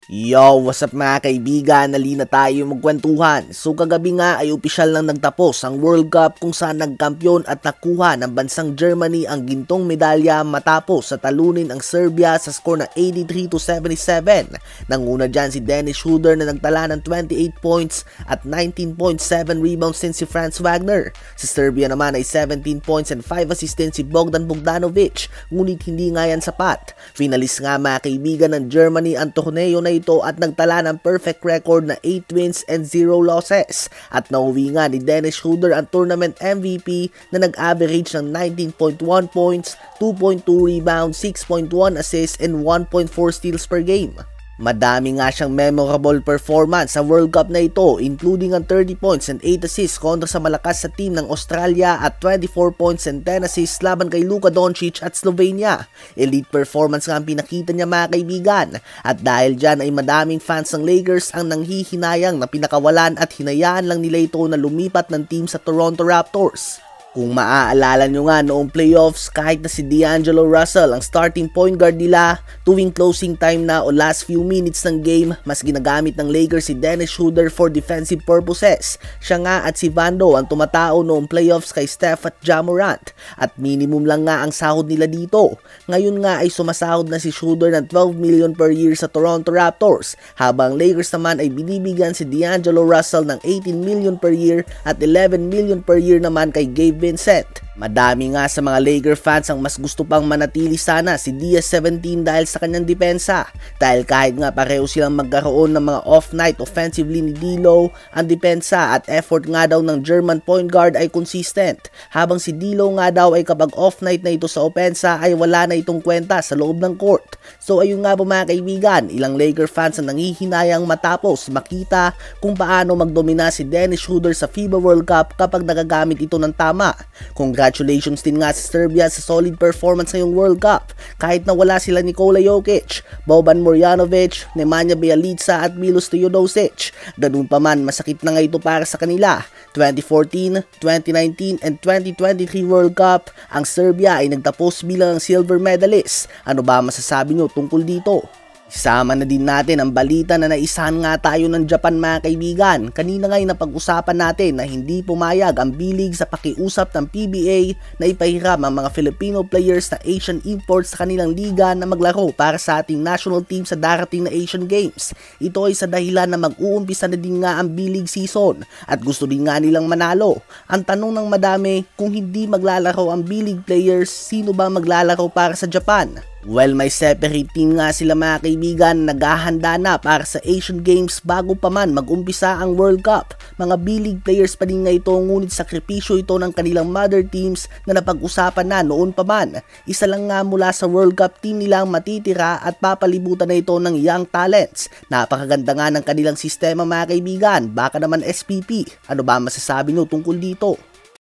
Yo, what's up mga kaibigan? Nalina tayo magkwentuhan. So kagabi nga ay opisyal lang nagtapos ang World Cup kung saan nagkampiyon at nakuha ng bansang Germany ang gintong medalya matapos sa talunin ang Serbia sa score na 83-77. Nanguna dyan si Dennis Schröder na nagtala ng 28 points at 19.7 rebounds din si Franz Wagner. Sa Serbia naman ay 17 points and 5 assists din si Bogdan Bogdanovic, ngunit hindi nga yan sapat. Finalist nga mga kaibigan ng Germany ang torneo na ito at nagtala ng perfect record na 8 wins and 0 losses. At nauwi nga ni Dennis Schröder ang tournament MVP na nag-average ng 19.1 points, 2.2 rebounds, 6.1 assists and 1.4 steals per game. Madami nga siyang memorable performance sa World Cup na ito, including ang 30 points and 8 assists kontra sa malakas sa team ng Australia at 24 points and 10 assists laban kay Luka Doncic at Slovenia. Elite performance nga ang pinakita niya mga kaibigan, at dahil dyan ay madaming fans ng Lakers ang nanghihinayang na pinakawalan at hinayaan lang nila ito na lumipat ng team sa Toronto Raptors. Kung maaalala nyo nga noong playoffs, kahit na si D'Angelo Russell ang starting point guard nila, tuwing closing time na o last few minutes ng game, mas ginagamit ng Lakers si Dennis Schröder for defensive purposes. Siya nga at si Vando ang tumatao noong playoffs kay Steph at Ja Morant, at minimum lang nga ang sahod nila dito. Ngayon nga ay sumasahod na si Schröder ng 12 million per year sa Toronto Raptors, habang Lakers naman ay binibigyan si D'Angelo Russell ng 18 million per year at 11 million per year naman kay Gabe Vincent. Madami nga sa mga Laker fans ang mas gusto pang manatili sana si Diaz-17 dahil sa kanyang depensa. Dahil kahit nga pareho silang magkaroon ng mga off-night offensively ni D'Lo, ang depensa at effort nga daw ng German point guard ay consistent. Habang si D'Lo nga daw ay kapag off-night na ito sa opensa ay wala na itong kwenta sa loob ng court. So ayun nga po mga kaibigan, ilang Laker fans ang nanghihinayang matapos makita kung paano magdomina si Dennis Schröder sa FIBA World Cup kapag nagagamit ito ng tama. Congratulations din nga sa Serbia sa solid performance ngayong World Cup. Kahit na wala sila Nikola Jokic, Boban Marjanovic, Nemanja Bjelica at Milos Teodosic. Ganun pa man, masakit na nga ito para sa kanila. 2014, 2019 and 2023 World Cup, ang Serbia ay nagtapos bilang silver medalist. Ano ba masasabi nyo tungkol dito? Isama na din natin ang balita na naisahan nga tayo ng Japan mga kaibigan. Kanina nga'y napag-usapan natin na hindi pumayag ang bilig sa pakiusap ng PBA na ipahiram ang mga Filipino players na Asian imports sa kanilang liga na maglaro para sa ating national team sa darating na Asian Games. Ito ay sa dahilan na mag-uumpisa na din nga ang bilig season at gusto din nga nilang manalo. Ang tanong ng madami, kung hindi maglalaro ang bilig players, sino ba maglalaro para sa Japan? Well, may separate team nga sila mga kaibigan, naghahanda na para sa Asian Games bago pa man mag-umpisa ang World Cup. Mga B-League players pa din nga ito, ngunit sakripisyo ito ng kanilang mother teams na napag-usapan na noon pa man. Isa lang nga mula sa World Cup team nilang matitira at papalibutan na ito ng young talents. Napakaganda nga ng kanilang sistema mga kaibigan, baka naman SPP. Ano ba masasabi nyo tungkol dito?